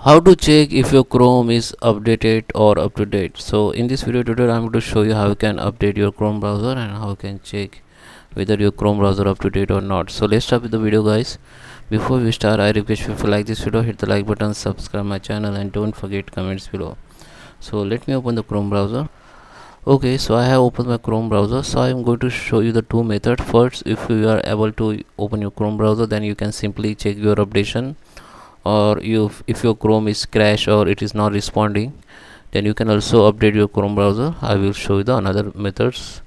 How to check if your Chrome is updated or up to date. So in this video tutorial I'm going to show you how you can update your Chrome browser and how you can check whether your Chrome browser up to date or not. So let's start with the video, guys. Before we start, I request you, if you like this video, hit the like button, subscribe my channel, and don't forget comments below. So let me open the Chrome browser. Okay, so I have opened my Chrome browser. So I am going to show you the two methods. First, if you are able to open your Chrome browser, then you can simply check your updation, or if your Chrome is crashed or it is not responding, then you can also update your Chrome browser. I will show you the another methods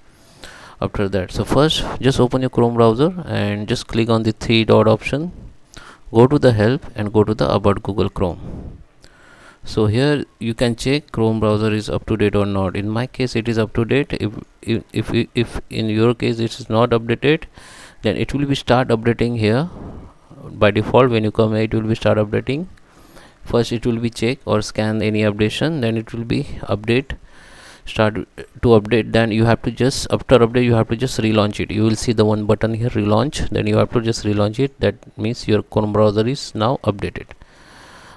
after that. So first, just open your Chrome browser and just click on the three dot option, go to the help and go to the about Google Chrome. So here you can check Chrome browser is up to date or not. In my case it is up to date. If in your case it is not updated, then it will be start updating here. By default, when you come here, it will be start updating. First it will be check or scan any updation, then it will be update, start to update. Then you have to just, after update, you have to just relaunch it. You will see the one button here, relaunch. Then you have to just relaunch it. That means your Chrome browser is now updated.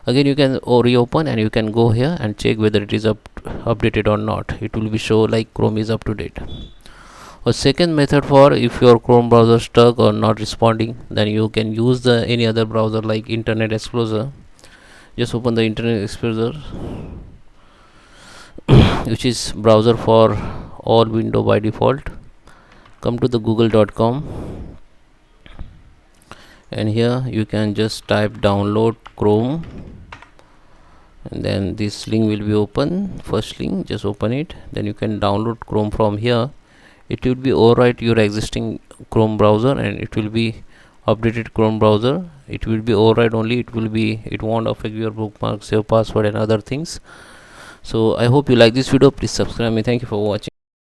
Again you can reopen and you can go here and check whether it is updated or not. It will be show like Chrome is up to date. A second method, for if your Chrome browser stuck or not responding, then you can use the any other browser like Internet Explorer. Just open the Internet Explorer which is browser for all window by default. Come to the google.com and here you can just type download Chrome, and then this link will be open. First link, just open it. Then you can download Chrome from here. It will be overwrite your existing Chrome browser and it will be updated Chrome browser. It will be override only. It won't affect your bookmarks, your password and other things. So I hope you like this video. Please subscribe me. Thank you for watching.